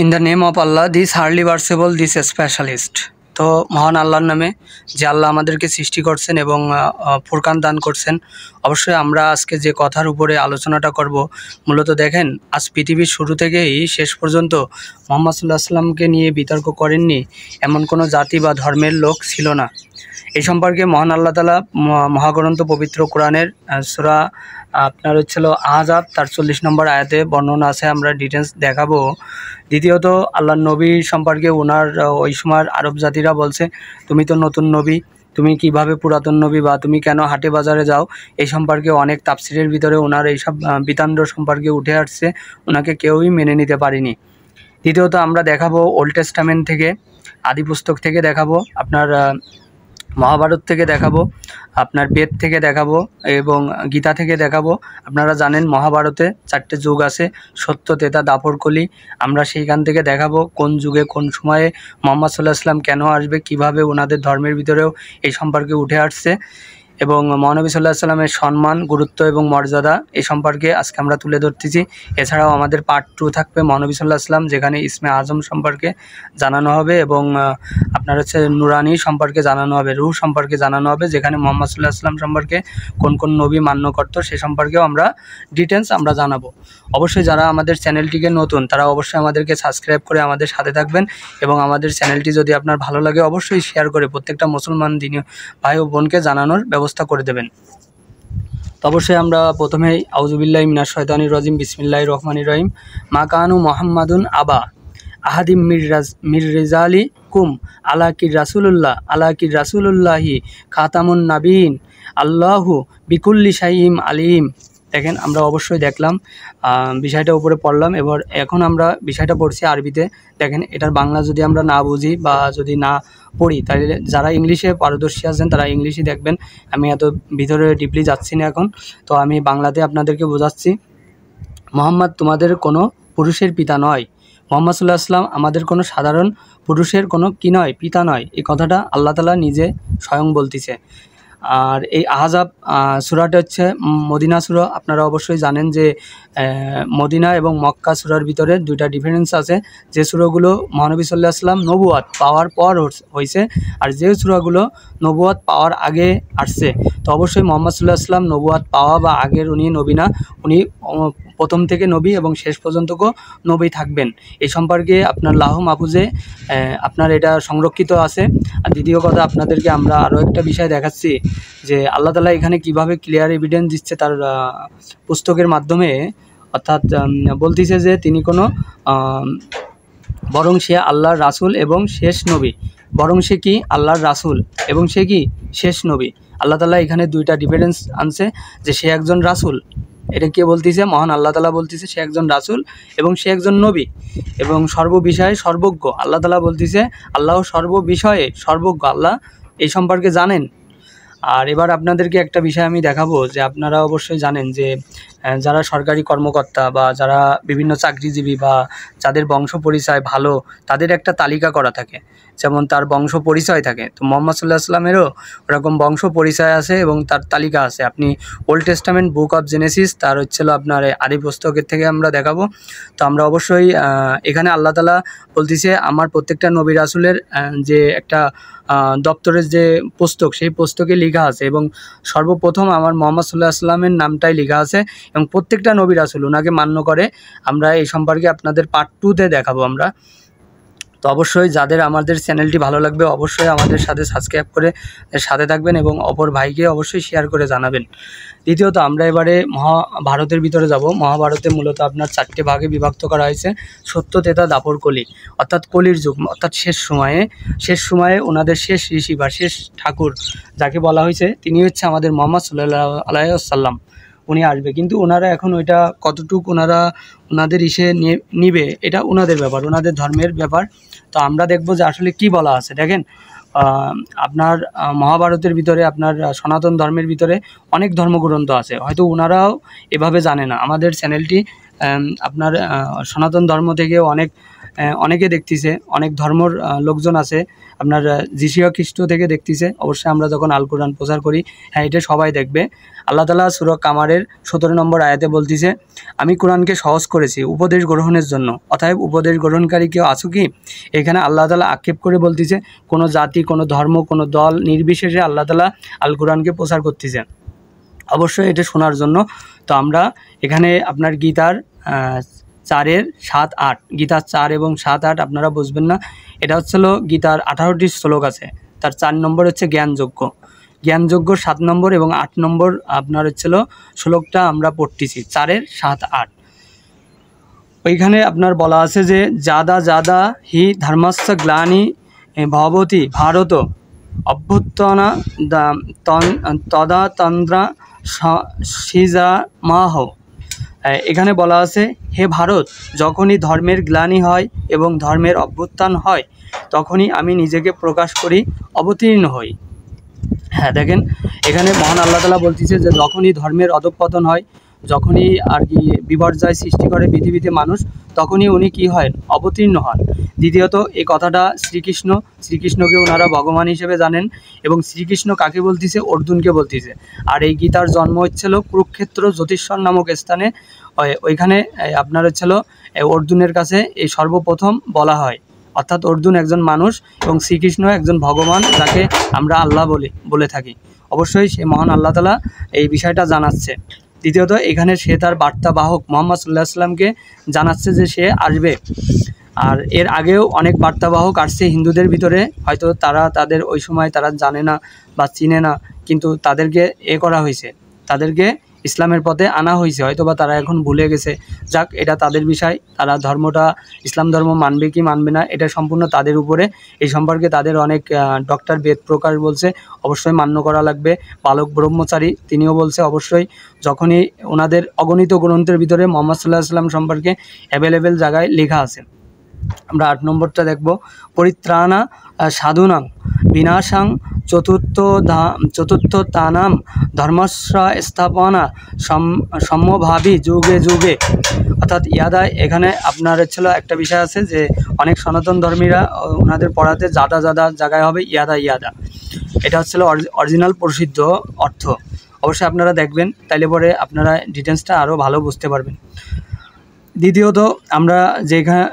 In the name of Allah, this highly versatile, this specialist. তো মহান আল্লাহর নামে, যে আল্লাহ আমাদেরকে সৃষ্টি করছেন এবং ফুরকান দান করছেন। অবশ্যই আমরা আজকে যে কথার উপরে আলোচনাটা করব, মূলত দেখেন, আজ পৃথিবীর শুরু থেকেই শেষ পর্যন্ত মুহাম্মদ সাল্লাল্লাহু আলাইহি ওয়াসাল্লামকে নিয়ে বিতর্ক করেননি এমন কোনো জাতি বা ধর্মের লোক ছিল না। এই সম্পর্কে মহান আল্লাহ তাআলা মহাগ্রন্থ পবিত্র কোরআনের সূরা আপনার হচ্ছিল আহজাব তার 40 নম্বর আয়াতে বর্ণনা আছে, আমরা ডিটেলস দেখাবো। দ্বিতীয়ত, আল্লাহর নবী সম্পর্কে ওনার ওই সময়ের আরব জাতিরা বলছে, তুমি তো নতুন নবী, তুমি কিভাবে পুরাতন নবী, বা তুমি কেন হাটে বাজারে যাও? এই সম্পর্কে অনেক তাফসিরের ভিতরে ওনার এইসব বিতান্ড সম্পর্কে উঠে আসছে, ওনাকে কেউই মেনে নিতে পারেনি। দ্বিতীয়ত, আমরা দেখাবো ওল্ড টেস্টামেন্ট থেকে, আদি পুস্তক থেকে দেখাবো, আপনার মহাভারত থেকে দেখাবো, আপনার বেদ থেকে দেখাবো এবং গীতা থেকে দেখাবো। আপনারা জানেন মহাভারতে 4টে যুগ আছে, সত্য, ত্রেতা, দাপর, কলি। আমরা সেইখান থেকে দেখাবো কোন যুগে কোন সময়ে মুহাম্মদ সাল্লাল্লাহু আলাইহি ওয়াসাল্লাম কেন আসবে, কিভাবে ওনাদের ধর্মের ভিতরেও এই সম্পর্কে উঠে আসছে, এবং মহানবী সাল্লাল্লাহু আলাইহি ওয়াসাল্লামের সম্মান, গুরুত্ব এবং মর্যাদা এই সম্পর্কে আজকে আমরা তুলে ধরতেছি। এছাড়াও আমাদের পার্ট 2 থাকবে মহানবী সাল্লাল্লাহু আলাইহি ওয়াসাল্লাম, যেখানে ইসমে আজম সম্পর্কে জানানো হবে এবং আপনার হচ্ছে নুরানি সম্পর্কে জানানো হবে, রূহ সম্পর্কে জানানো হবে, যেখানে মুহাম্মদ সাল্লাল্লাহু আলাইহি ওয়াসাল্লাম সম্পর্কে কোন কোন নবী মান্য করতো সে সম্পর্কেও আমরা ডিটেলস আমরা জানাবো। অবশ্যই যারা আমাদের চ্যানেলটিকে নতুন, তারা অবশ্যই আমাদেরকে সাবস্ক্রাইব করে আমাদের সাথে থাকবেন এবং আমাদের চ্যানেলটি যদি আপনার ভালো লাগে অবশ্যই শেয়ার করে প্রত্যেকটা মুসলমান দিনী ভাই ও বোনকে জানানোর ব্যবস্থা করে দেবেন। তো অবশ্যই আমরা প্রথমেই আউযুবিল্লাহি মিনাশ শাইতানির রাজিম, বিসমিল্লাহির রহমানির রহিম। মা কানু মুহাম্মাদুন আবা আহাদিম মির রিজালি কুম আলা কি রাসূলুল্লাহি খাতামুন নাবিয়িন আল্লাহু বিকুল্লি শাইইন আলিম। দেখেন, আমরা অবশ্যই দেখলাম, বিষয়টা উপরে পড়লাম, এবার এখন আমরা বিষয়টা পড়ছি আরবিতে। দেখেন, এটার বাংলা যদি আমরা না বুঝি বা যদি না পড়ি, তাহলে যারা ইংলিশে পারদর্শী আছেন তারা ইংলিশই দেখবেন। আমি এত ভিতরে ডিপলি যাচ্ছি না এখন, তো আমি বাংলাতে আপনাদেরকে বোঝাচ্ছি। মুহাম্মদ তোমাদের কোনো পুরুষের পিতা নয়। মুহাম্মদ সাল্লাল্লাহু আলাইহি ওয়াসাল্লাম আমাদের কোনো সাধারণ পুরুষের কোনো কি নয়, পিতা নয়। এই কথাটা আল্লাহ তাআলা নিজে স্বয়ং বলতিছে। আর এই আহজাব সূরাটা হচ্ছে মদিনা সূরা। আপনারা অবশ্যই জানেন যে মদিনা এবং মক্কা সূরার ভিতরে 2টা ডিফারেন্স আছে। যে সূরাগুলো মহানবী সাল্লাল্লাহু আলাইহি ওয়াসাল্লাম নবুয়ত পাওয়ার পর হয়েছে, আর যে সূরাগুলো নবুয়ত পাওয়ার আগে আসছে। তো অবশ্যই মুহাম্মদ সাল্লাল্লাহু আলাইহি ওয়াসাল্লাম নবুয়ত পাওয়া বা আগের উনি নবী না, উনি প্রথম থেকে নবী এবং শেষ পর্যন্তও নবী থাকবেন। এই সম্পর্কে আপনার লাহু মাহফুজে আপনার এটা সংরক্ষিত আছে। আর দ্বিতীয় কথা, আপনাদেরকে আমরা আরও একটা বিষয় দেখাচ্ছি যে আল্লাহ তাআলা এখানে কিভাবে ক্লিয়ার এভিডেন্স দিচ্ছে তার পুস্তকের মাধ্যমে, অর্থাৎ বলতেছে যে তিনি কোনো বরং সে আল্লাহর রাসূল এবং শেষ নবী, বরং সে কি আল্লাহর রাসূল এবং সে কি শেষ নবী। আল্লাহ তাআলা এখানে 2টা ডিফারেন্স আনছে, যে সে একজন রাসূল, এটা কে বলতেছে? মহান আল্লাহ তাআলা বলতেছে সে একজন রাসূল এবং সে একজন নবী এবং সর্ববিষয়ে সর্বজ্ঞ। আল্লাহ তাআলা বলতেছে আল্লাহ সর্ববিষয়ে সর্বজ্ঞ, আল্লাহ এই সম্পর্কে জানেন। আর এবার আপনাদেরকে একটা বিষয় আমি দেখাবো, যে আপনারা অবশ্যই জানেন যে যারা সরকারি কর্মকর্তা বা যারা বিভিন্ন চাকরিজীবী বা যাদের বংশ পরিচয় ভালো, তাদের একটা তালিকা করা থাকে, যেমন তার বংশ পরিচয় থাকে। তো মুহাম্মদ সাল্লাল্লাহু আলাইহি ওয়াসাল্লামেরও ওরকম বংশ পরিচয় আছে এবং তার তালিকা আছে। আপনি old testament book of Genesis তার হচ্ছিল আপনার আদি পুস্তকের থেকে আমরা দেখাবো। তো আমরা অবশ্যই এখানে আল্লাহ তাআলা বলতেছে আমার প্রত্যেকটা নবী রাসূলের যে একটা দপ্তরের যে পুস্তক, সেই পুস্তকে লেখা আছে এবং সর্বপ্রথম আমার মুহাম্মদ সাল্লাল্লাহু আলাইহি ওয়াসাল্লামের নামটাই লেখা আছে এবং প্রত্যেকটা নবী রাসূল ওনাকে মান্য করে। আমরা এই সম্পর্কে আপনাদের পার্ট 2-তে দেখাবো আমরা। তো অবশ্যই যাদের আমাদের চ্যানেলটি ভালো লাগবে অবশ্যই আমাদের সাথে সাবস্ক্রাইব করে সাথে থাকবেন এবং অপর ভাইকে অবশ্যই শেয়ার করে জানাবেন। দ্বিতীয়ত, আমরা এবারে মহাভারতের ভিতরে যাব। মহাভারতে মূলত আপনার 4টে ভাগে বিভক্ত করা হয়েছে, সত্য, ত্রেতা, দাপর, কলি, অর্থাৎ কলির যুগ, অর্থাৎ শেষ সময়ে ওনাদের শেষ ঋষি বা শেষ ঠাকুর যাকে বলা হয়েছে, তিনি হচ্ছে আমাদের মুহাম্মদ সাল্লাল্লাহু আলাইহি ওয়াসাল্লাম। উনি আসবে, কিন্তু ওনারা এখন ওইটা কতটুকু ওনাদের নিবে এটা ওনাদের ব্যাপার, ওনাদের ধর্মের ব্যাপার। তো আমরা দেখব যে আসলে কি বলা আছে। দেখেন, আপনার মহাভারতের ভিতরে আপনার সনাতন ধর্মের ভিতরে অনেক ধর্মগ্রন্থ আছে, হয়তো ওনারাও এভাবে জানে না। আমাদের চ্যানেলটি আপনার সনাতন ধর্ম থেকে অনেক অনেকে দেখতেছে, অনেক ধর্মর লোকজন আছে আপনার যিশু খ্রিস্ট থেকে দেখতেছে। অবশ্যই আমরা যখন আল কোরআন প্রচার করি, হ্যাঁ এটা সবাই দেখবে। আল্লাহ তাআলা সূরা কামারের 17 নম্বর আয়াতে বলতেছে, আমি কোরআনকে সহজ করেছি উপদেশ গ্রহণের জন্য, অতএব উপদেশ গ্রহণকারী কেউ আছো কি? এখানে আল্লাহ তাআলা আক্ষেপ করে বলতেছে কোনো জাতি, কোনো ধর্ম, কোনো দল নির্বিশেষে আল্লাহ তাআলা আল কোরআনকে প্রচার করতেছে, অবশ্যই এটা শোনার জন্য। তো আমরা এখানে আপনার গীতার 4-এর 7-8, গীতার 4 এবং 7-8 আপনারা বুঝবেন না। এটা হচ্ছে গীতার 18টি শ্লোক আছে, তার 4 নম্বর হচ্ছে জ্ঞানযোগ্য, 7 নম্বর এবং 8 নম্বর আপনার হচ্ছে শ্লোকটা আমরা পড়তেছি 4-এর 7-8। ওইখানে আপনার বলা আছে যে জাদা জাদা হি ধর্মস্য গ্লানি ভবতি ভারত অভ্যুত্থানা তদা তন্দ্রা সিজামাহ। এখানে বলা আছে হে ভারত, যখনই ধর্মের গ্লানি হয় এবং ধর্মের অভ্যুত্থান হয় তখনই আমি নিজেকে প্রকাশ করি, অবতীর্ণ হই। হ্যাঁ দেখেন, এখানে মহান আল্লাহ তাআলা বলতেছে যে যখনই ধর্মের অধঃপতন হয়, যখনই আর কি বিপর্যয় সৃষ্টি করে পৃথিবীতে মানুষ, তখনই উনি কি হয়? অবতীর্ণ হন। দ্বিতীয়ত এই কথাটা শ্রীকৃষ্ণকে ওনারা ভগবান হিসেবে জানেন, এবং শ্রীকৃষ্ণ কাকে বলতেছে? অর্জুনকে বলতেছে। আর এই গীতার জন্ম হচ্ছিল কুরুক্ষেত্র জ্যোতিষ্বর নামক স্থানে। ওইখানে আপনার হচ্ছিল অর্জুনের কাছে এই সর্বপ্রথম বলা হয়, অর্থাৎ অর্জুন একজন মানুষ এবং শ্রীকৃষ্ণ একজন ভগবান, যাকে আমরা আল্লাহ বলে থাকি। অবশ্যই সে মহান আল্লাহ তাআলা এই বিষয়টা জানাচ্ছে। দ্বিতীয়ত এখানে সে তার বার্তাবাহক মুহাম্মদ সাল্লাল্লাহু আলাইহি ওয়াসাল্লামকে জানাচ্ছে যে সে আসবে। আর এর আগেও অনেক বার্তাবাহক আসছে হিন্দুদের ভিতরে, হয়তো তারা তাদের ওই সময় তারা জানে না বা চিনে না, কিন্তু তাদেরকে করা হয়েছে, তাদেরকে ইসলামের পথে আনা হয়েছে, হয়তো বা তারা এখন ভুলে গেছে। যাক, এটা তাদের বিষয়, তারা ধর্মটা ইসলাম ধর্ম মানবে কি মানবে না এটা সম্পূর্ণ তাদের উপরে। এই সম্পর্কে তাদের অনেক ডক্টর বেদ প্রকাশ বলছে অবশ্যই মান্য করা লাগবে। বালক ব্রহ্মচারী তিনিও বলছে অবশ্যই, যখনই ওনাদের অগণিত গ্রন্থের ভিতরে মুহাম্মদ সাল্লাল্লাহু আলাইহি ওয়াসাল্লাম সম্পর্কে অ্যাভেলেবেল জায়গায় লেখা আছে। আমরা 8 নম্বরটা দেখব, পরিত্রাণা সাধুনাং বিনাশাং চতুর্থ তানাম ধর্মস্য স্থাপনা সম্যভাবী যুগে যুগে। অর্থাৎ ইয়াদা, এখানে আপনার ছিল একটা বিষয় আছে যে অনেক সনাতন ধর্মীরা ওনাদের পড়াতে জাদা জাদা জায়গায় হবে ইয়াদা ইয়াদা, এটা হচ্ছিল অরিজিনাল প্রসিদ্ধ অর্থ। অবশ্যই আপনারা দেখবেন, তাইলে পরে আপনারা ডিটেলসটা আরও ভালো বুঝতে পারবেন। দ্বিতীয়ত আমরা যেখানে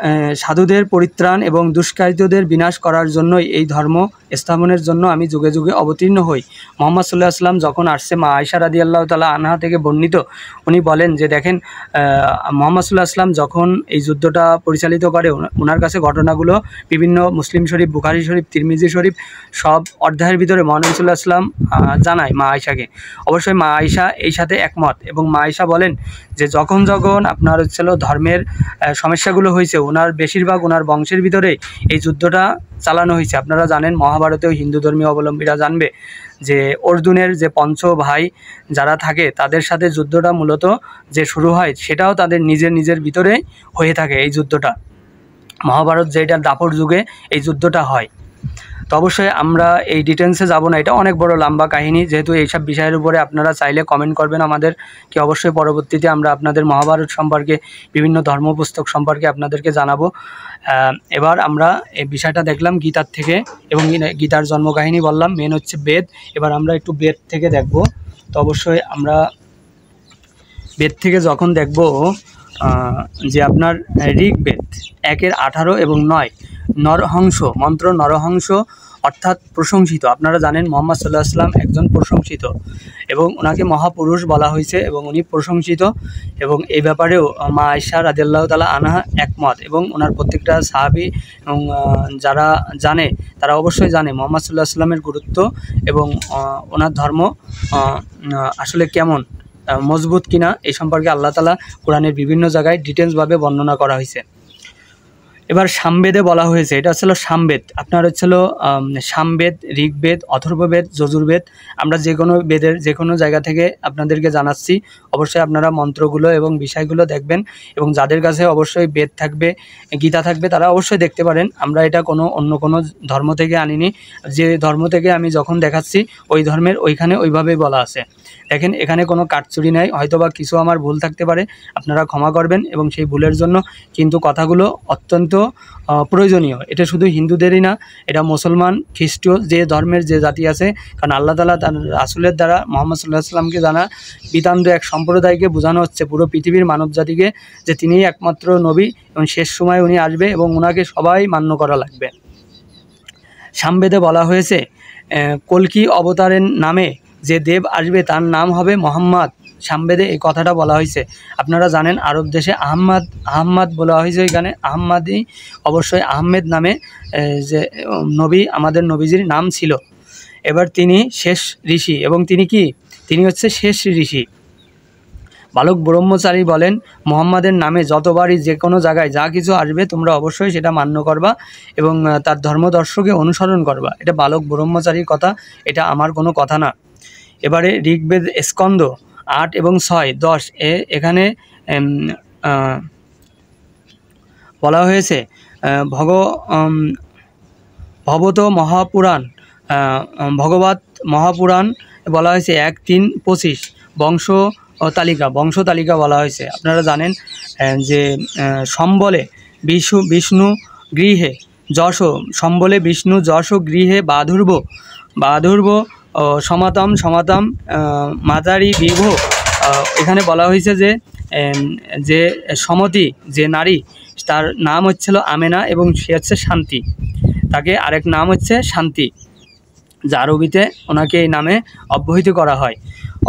সাধুদের পরিত্রাণ এবং দুষ্কৃতীদের বিনাশ করার জন্যই এই ধর্ম স্থাপনের জন্য আমি যুগে যুগে অবতীর্ণ হই। মুহাম্মদ সাল্লাল্লাহু আলাইহি ওয়াসাল্লাম যখন আসছে, মা আয়েশা রাদিয়াল্লাহু তাআলা আনহা থেকে বর্ণিত, উনি বলেন যে দেখেন মুহাম্মদ সাল্লাল্লাহু আলাইহি ওয়াসাল্লাম যখন এই যুদ্ধটা পরিচালিত করে, ওনার কাছে ঘটনাগুলো বিভিন্ন মুসলিম শরীফ, বুখারী শরীফ, তিরমিজি শরীফ সব অধ্যায়ের ভিতরে মহানবী সাল্লাল্লাহু আলাইহি ওয়াসাল্লাম জানায় মা আয়েশাকে। অবশ্যই মা আয়েশা এই সাথে একমত, এবং মা আয়েশা বলেন যে যখন আপনার হচ্ছিল ধর্মের সমস্যাগুলো হয়েছে, ওনার বেশিরভাগ ওনার বংশের ভিতরে এই যুদ্ধটা চালানো হয়েছে। আপনারা জানেন, মহাভারতেও হিন্দু ধর্মীয় অবলম্বীরা জানবে যে অর্জুনের যে পঞ্চ ভাই যারা থাকে, তাদের সাথে যুদ্ধটা মূলত যে শুরু হয় সেটাও তাদের নিজের ভিতরে হয়ে থাকে। এই যুদ্ধটা মহাভারত, যেটা দাপর যুগে এই যুদ্ধটা হয়। তো অবশ্যই আমরা এই ডিটেলসে যাব না, এটা অনেক বড় লম্বা কাহিনী। যেহেতু এইসব বিষয়ের উপরে আপনারা চাইলে কমেন্ট করবেন আমাদেরকে, অবশ্যই পরবর্তীতে আমরা আপনাদের মহাভারত সম্পর্কে, বিভিন্ন ধর্মপুস্তক সম্পর্কে আপনাদেরকে জানাবো। এবার আমরা এই বিষয়টা দেখলাম গীতার থেকে, এবং গীতার জন্মকাহিনী বললাম, মেন হচ্ছে বেদ। এবার আমরা একটু বেদ থেকে দেখব। তো অবশ্যই আমরা বেদ থেকে যখন দেখব যে আপনার ঋগ্বেদ 1-18 এবং 9 নরহংস মন্ত্র, নরহংস অর্থাৎ প্রশংসিত। আপনারা জানেন মুহাম্মদ সাল্লাল্লাহু আলাইহি ওয়াসাল্লাম একজন প্রশংসিত, এবং ওনাকে মহাপুরুষ বলা হয়েছে, এবং উনি প্রশংসিত। এবং এই ব্যাপারেও মা আয়েশা রাদিয়াল্লাহু তাআলা আনহা একমত, এবং ওনার প্রত্যেকটা সাহাবী এবং যারা জানে তারা অবশ্যই জানে মুহাম্মদ সাল্লাল্লাহু আলাইহি ওয়াসাল্লামের গুরুত্ব, এবং ওনার ধর্ম আসলে কেমন মজবুত কিনা এই সম্পর্কে আল্লাহ তাআলা কোরআনের বিভিন্ন জায়গায় ডিটেলসভাবে বর্ণনা করা হয়েছে। এবার সামবেদে বলা হয়েছে, এটা হচ্ছিল সামবেদ। আপনার হচ্ছিল সামবেদ, ঋগ্বেদ, অথর্ববেদ, যজুর্বেদ। আমরা যে কোনো বেদের যে কোনো জায়গা থেকে আপনাদেরকে জানাচ্ছি। অবশ্যই আপনারা মন্ত্রগুলো এবং বিষয়গুলো দেখবেন, এবং যাদের কাছে অবশ্যই বেদ থাকবে, গীতা থাকবে, তারা অবশ্যই দেখতে পারেন। আমরা এটা অন্য কোনো ধর্ম থেকে আনিনি। যে ধর্ম থেকে আমি যখন দেখাচ্ছি ওই ধর্মের ওইখানে ওইভাবেই বলা আছে। দেখেন, এখানে কোনো কাটচুরি নাই, হয়তোবা কিছু আমার ভুল থাকতে পারে, আপনারা ক্ষমা করবেন, এবং সেই ভুলের জন্য কিন্তু কথাগুলো অত্যন্ত অত্যন্ত প্রয়োজনীয়। এটা শুধু হিন্দুদেরই না, এটা মুসলমান, খ্রিস্টীয় যে ধর্মের যে জাতি আছে, কারণ আল্লাহ তাআলা তার রাসূলের দ্বারা মুহাম্মদ সাল্লাল্লাহু আলাইহি ওয়াসাল্লামকে জানা বিতান্ত এক সম্প্রদায়কে বোঝানো হচ্ছে, পুরো পৃথিবীর মানব জাতিকে, যে তিনিই একমাত্র নবী এবং শেষ সময় উনি আসবে এবং ওনাকে সবাই মান্য করা লাগবে। সামবেদে বলা হয়েছে কল্কি অবতারের নামে যে দেব আসবে তার নাম হবে মোহাম্মদ। সামবেদে এই কথাটা বলা হয়েছে। আপনারা জানেন আরব দেশে আহম্মদ বলা হয়েছে, এখানে আহম্মদই অবশ্যই আহমেদ নামে যে নবী, আমাদের নবীজির নাম ছিল। এবার তিনি শেষ ঋষি এবং তিনি হচ্ছে শেষ ঋষি। বালক ব্রহ্মচারী বলেন, মুহাম্মাদের নামে যতবারই যে কোনো জায়গায় যা কিছু আসবে তোমরা অবশ্যই সেটা মান্য করবা এবং তার ধর্মদর্শকে অনুসরণ করবা। এটা বালক ব্রহ্মচারীর কথা, এটা আমার কোনো কথা না। এবারে ঋগ্বেদ স্কন্দ 8 এবং 6, 10 এখানে বলা হয়েছে ভগবত মহাপুরাণ, ভগবত মহাপুরাণ বলা হয়েছে 1:3-25 বংশ তালিকা বলা হয়েছে। আপনারা জানেন যে সম্বলে বিষ্ণু গৃহে যশ, সম্বলে বিষ্ণু যশ গৃহে বাধুর্ব সমাতম মাতারি বিভ। এখানে বলা হয়েছে যে সমতি যে নারী, তার নাম হচ্ছিল আমেনা এবং সে হচ্ছে শান্তি, তাকে আরেক নাম হচ্ছে শান্তি, যা আরবিতে ওনাকে এই নামে অব্যাহত করা হয়।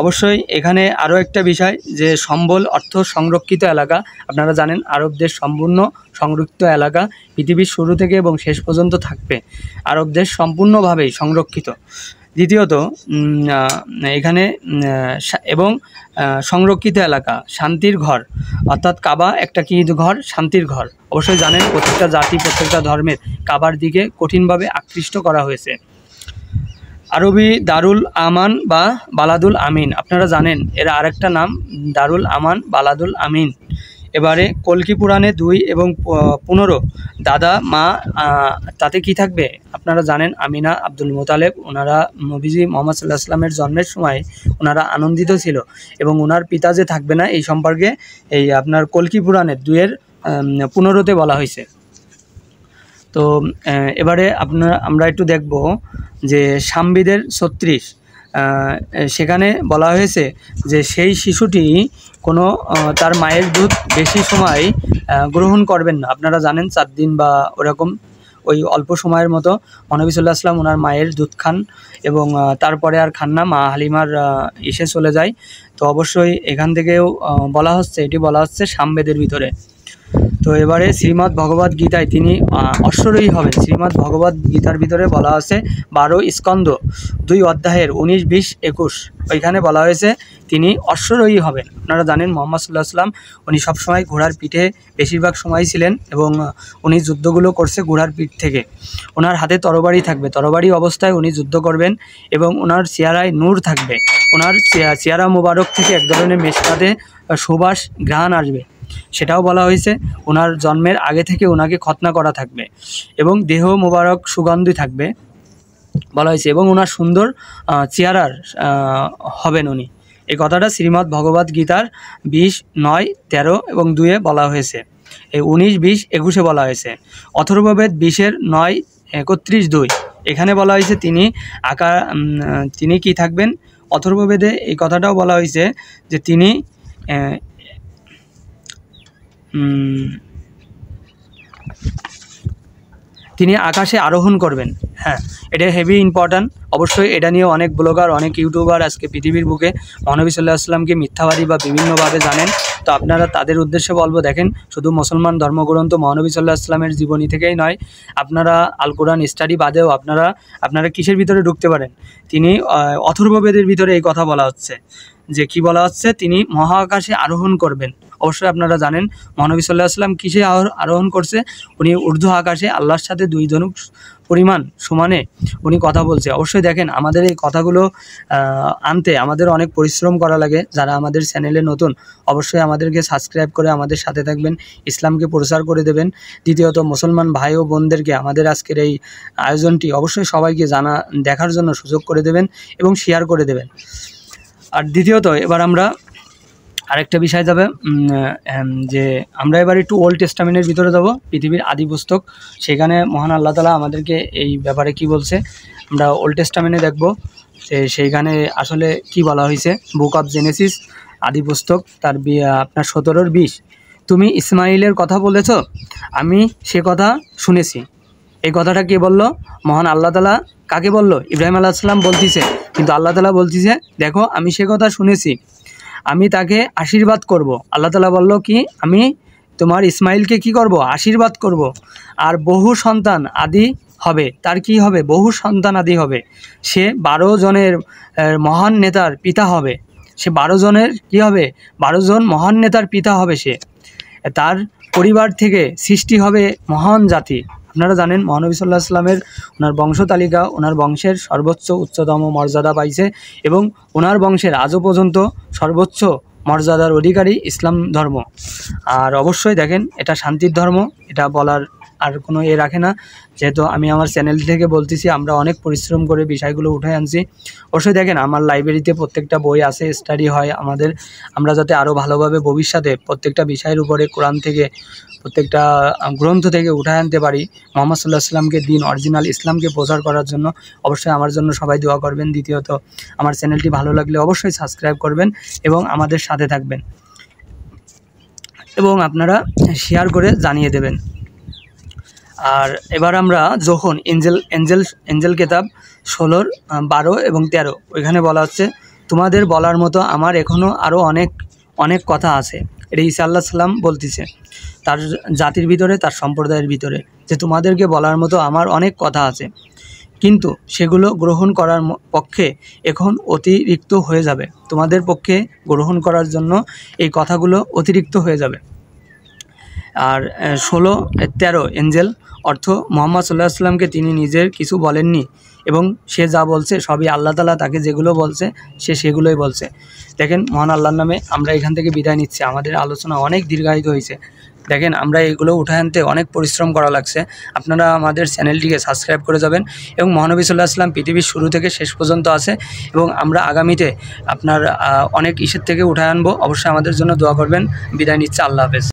অবশ্যই এখানে আরও একটা বিষয় যে সম্বল অর্থ সংরক্ষিত এলাকা। আপনারা জানেন আরব দেশ সম্পূর্ণ সংরক্ষিত এলাকা, পৃথিবীর শুরু থেকে এবং শেষ পর্যন্ত থাকবে। আরব দেশ সম্পূর্ণভাবেই সংরক্ষিত। দ্বিতীয়ত এখানে এবং সংরক্ষিত এলাকা, শান্তির ঘর, অর্থাৎ কাবা একটা কি ঘর? শান্তির ঘর। অবশ্যই জানেন প্রত্যেকটা জাতি প্রত্যেকটা ধর্মের কাবার দিকে কঠিনভাবে আকৃষ্ট করা হয়েছে। আরবি দারুল আমান বা বালাদুল আমিন, আপনারা জানেন এর আরেকটা নাম দারুল আমান, বালাদুল আমিন। এবারে কল্কি পুরাণে 2 এবং 15 দাদা মা, তাতে কি থাকবে? আপনারা জানেন আমিনা, আব্দুল মুতালেব, ওনারা নবীজি মুহাম্মদ সাল্লাল্লাহু আলাইহি ওয়াসাল্লামের জন্মের সময় ওনারা আনন্দিত ছিল এবং ওনার পিতা যে থাকবে না, এই সম্পর্কে এই আপনার কল্কি পুরাণের 2-15 বলা হয়েছে। তো এবারে আমরা একটু দেখব যে সামবেদের 36, সেখানে বলা হয়েছে যে সেই শিশুটি কোনো তার মায়ের দুধ বেশি সময় গ্রহণ করবেন না। আপনারা জানেন 4 দিন বা ওরকম ওই অল্প সময়ের মতো মহানবী সাল্লাল্লাহু আলাইহি ওয়াসাল্লাম ওনার মায়ের দুধ খান এবং তারপরে আর খান না, মা হালিমার এসে চলে যায়। তো অবশ্যই এখান থেকেও এটি বলা হচ্ছে সামবেদের ভিতরে। তো এবারে শ্রীমদ্ ভগবদ গীতায় তিনি অশ্বরোহী হবেন। শ্রীমদ্ ভগবদ গীতার ভিতরে বলা আছে 12 স্কন্ধ 2 অধ্যায়ের 19, 20, 21 ওইখানে বলা হয়েছে তিনি অশ্বরোহী হবেন। আপনারা জানেন মুহাম্মদ সাল্লাল্লাহু আলাইহি ওয়াসাল্লাম উনি সবসময় ঘোড়ার পিঠে বেশিরভাগ সময় ছিলেন এবং উনি যুদ্ধগুলো করছে ঘোড়ার পিঠ থেকে। ওনার হাতে তরবারি থাকবে, তরবারি অবস্থায় উনি যুদ্ধ করবেন এবং ওনার চেহারায় নূর থাকবে। ওনার চেহারা মুবারক থেকে এক ধরনের মেশকাতে সুবাস ঘ্রাণ আসবে। সেটাও বলা হয়েছে। ওনার জন্মের আগে থেকে ওনাকে খতনা করা থাকবে এবং দেহ মোবারক সুগন্ধি থাকবে বলা হয়েছে এবং ওনার সুন্দর চেহারার হবেন উনি। এই কথাটা শ্রীমদ্ ভগবদ গীতার 20, 9, 13 এবং 2 বলা হয়েছে। এই 19, 20, 21 বলা হয়েছে। অথর্ববেদ 20-এর 9, 31, 2 এখানে বলা হয়েছে তিনি কি থাকবেন। অথর্ববেদে এই কথাটাও বলা হয়েছে যে তিনি আকাশে আরোহণ করবেন। হ্যাঁ, এটা হেভি ইম্পর্ট্যান্ট। অবশ্যই এটা নিয়ে অনেক ব্লগার, অনেক ইউটিউবার আজকে পৃথিবীর বুকে মহানবী সাল্লাল্লাহু আলাইহি ওয়াসাল্লামকে মিথ্যাবাদী বা বিভিন্নভাবে জানেন। তো আপনারা তাদের উদ্দেশ্যে বলবো, দেখেন শুধু মুসলমান ধর্মগ্রন্থ মহানবী সাল্লাল্লাহু আলাইহি ওয়াসাল্লামের জীবনী থেকেই নয়, আপনারা আল কোরআন স্টাডি বাদেও আপনারা কিসের ভিতরে ঢুকতে পারেন? তিনি অথর্ববেদের ভিতরে এই কথা বলা হচ্ছে যে কি বলা হচ্ছে, তিনি মহাকাশে আরোহণ করবেন। অবশ্যই আপনারা জানেন মহানবী সাল্লাল্লাহু আলাইহি ওয়াসাল্লাম কিসে আরোহণ করছে? উনি ঊর্ধ্ব আকাশে আল্লাহর সাথে 2 ধনুক পরিমাণ সমানে উনি কথা বলছে। অবশ্যই দেখেন আমাদের এই কথাগুলো আনতে আমাদের অনেক পরিশ্রম করা লাগে। যারা আমাদের চ্যানেলে নতুন অবশ্যই আমাদেরকে সাবস্ক্রাইব করে আমাদের সাথে থাকবেন, ইসলামকে প্রচার করে দেবেন। দ্বিতীয়ত মুসলমান ভাই ও বোনদেরকে আমাদের আজকের এই আয়োজনটি অবশ্যই সবাইকে দেখার জন্য সুযোগ করে দেবেন এবং শেয়ার করে দেবেন। আর দ্বিতীয়ত এবার আমরা আরেকটা বিষয় যাবে যে আমরা এবার একটু ওল্ড টেস্টামেন্টের ভিতরে যাব, পৃথিবীর আদি পুস্তক। সেখানে মহান আল্লাহ তাআলা আমাদেরকে এই ব্যাপারে কি বলছে আমরা ওল্ড টেস্টামেন্টে দেখব। সেইখানে আসলে কি বলা হয়েছে, বুক অফ জেনেসিস আদি পুস্তক তার আপনার 17-20, তুমি ইসমাইলের কথা বলেছ, আমি সে কথা শুনেছি। এই কথাটা কে বলল? মহান আল্লাহ তাআলা কাকে বলল? ইব্রাহিম আলাইহিস সালাম বলতিছে, কিন্তু আল্লাহ তাআলা বলতিছে দেখো আমি সে কথা শুনেছি, আমি তাকে আশীর্বাদ করব। আল্লাহ তাআলা বলল কি, আমি তোমার ইসমাইলকে কি করব? আশীর্বাদ করব, আর বহু সন্তান আদি হবে। তার কি হবে? বহু সন্তান আদি হবে। সে 12 জনের মহান নেতার পিতা হবে। সে 12 জনের কি হবে? 12 জন মহান নেতার পিতা হবে সে। তার পরিবার থেকে সৃষ্টি হবে মহান জাতি। আপনারা জানেন মহানবী সাল্লাল্লাহু আলাইহি ওয়াসাল্লামের ওনার বংশ তালিকা, ওনার বংশের সর্বোচ্চ উচ্চতম মর্যাদা পাইছে এবং ওনার বংশের আজও পর্যন্ত সর্বোচ্চ মর্যাদার অধিকারী ইসলাম ধর্ম। আর অবশ্যই দেখেন এটা শান্তির ধর্ম, এটা বলার আর কোনো রাখে না। যেহেতু আমি আমার চ্যানেল থেকে বলতেছি, আমরা অনেক পরিশ্রম করে বিষয়গুলো উঠে আনছি। অবশ্যই দেখেন আমার লাইব্রেরিতে প্রত্যেকটা বই আছে, স্টাডি হয় আমাদের, আমরা যাতে আরও ভালোভাবে ভবিষ্যতে প্রত্যেকটা বিষয়ের উপরে কোরআন থেকে প্রত্যেকটা গ্রন্থ থেকে উঠে আনতে পারি মুহাম্মদ সাল্লাল্লাহু আলাইহি ওয়াসাল্লামকে, দিন অরিজিনাল ইসলামকে প্রচার করার জন্য। অবশ্যই আমার জন্য সবাই দোয়া করবেন। দ্বিতীয়ত আমার চ্যানেলটি ভালো লাগলে অবশ্যই সাবস্ক্রাইব করবেন এবং আমাদের সাথে থাকবেন এবং আপনারা শেয়ার করে জানিয়ে দেবেন। আর এবার আমরা যখন এঞ্জেল কিতাব 16, 12 এবং 13, ওইখানে বলা হচ্ছে তোমাদের বলার মতো আমার এখনও আরও অনেক কথা আছে। এটা ঈসা আলাইহিস সালাম বলতেছে তার জাতির ভিতরে, তার সম্প্রদায়ের ভিতরে, যে তোমাদেরকে বলার মতো আমার অনেক কথা আছে, কিন্তু সেগুলো গ্রহণ করার পক্ষে এখন অতিরিক্ত হয়ে যাবে। তোমাদের পক্ষে গ্রহণ করার জন্য এই কথাগুলো অতিরিক্ত হয়ে যাবে। আর 16, 13 এঞ্জেল অর্থ মুহাম্মদ সাল্লাল্লাহু আলাইহি ওয়াসাল্লামকে তিনি নিজের কিছু বলেননি এবং সে যা বলছে সবই আল্লাহ তাআলা তাকে যেগুলো বলছে সে সেগুলোই বলছে। দেখেন মহান আল্লাহর নামে আমরা এখান থেকে বিদায় নিচ্ছি। আমাদের আলোচনা অনেক দীর্ঘায়িত হয়েছে। দেখেন আমরা এগুলো উঠে আনতে অনেক পরিশ্রম করা লাগছে। আপনারা আমাদের চ্যানেলটিকে সাবস্ক্রাইব করে যাবেন এবং মহানবী সাল্লাল্লাহু আলাইহি ওয়াসাল্লাম পৃথিবীর শুরু থেকে শেষ পর্যন্ত আছে এবং আমরা আগামীতে আপনার অনেক ইসের থেকে উঠে আনবো। অবশ্যই আমাদের জন্য দোয়া করবেন। বিদায় নিচ্ছে, আল্লাহ হাফেজ।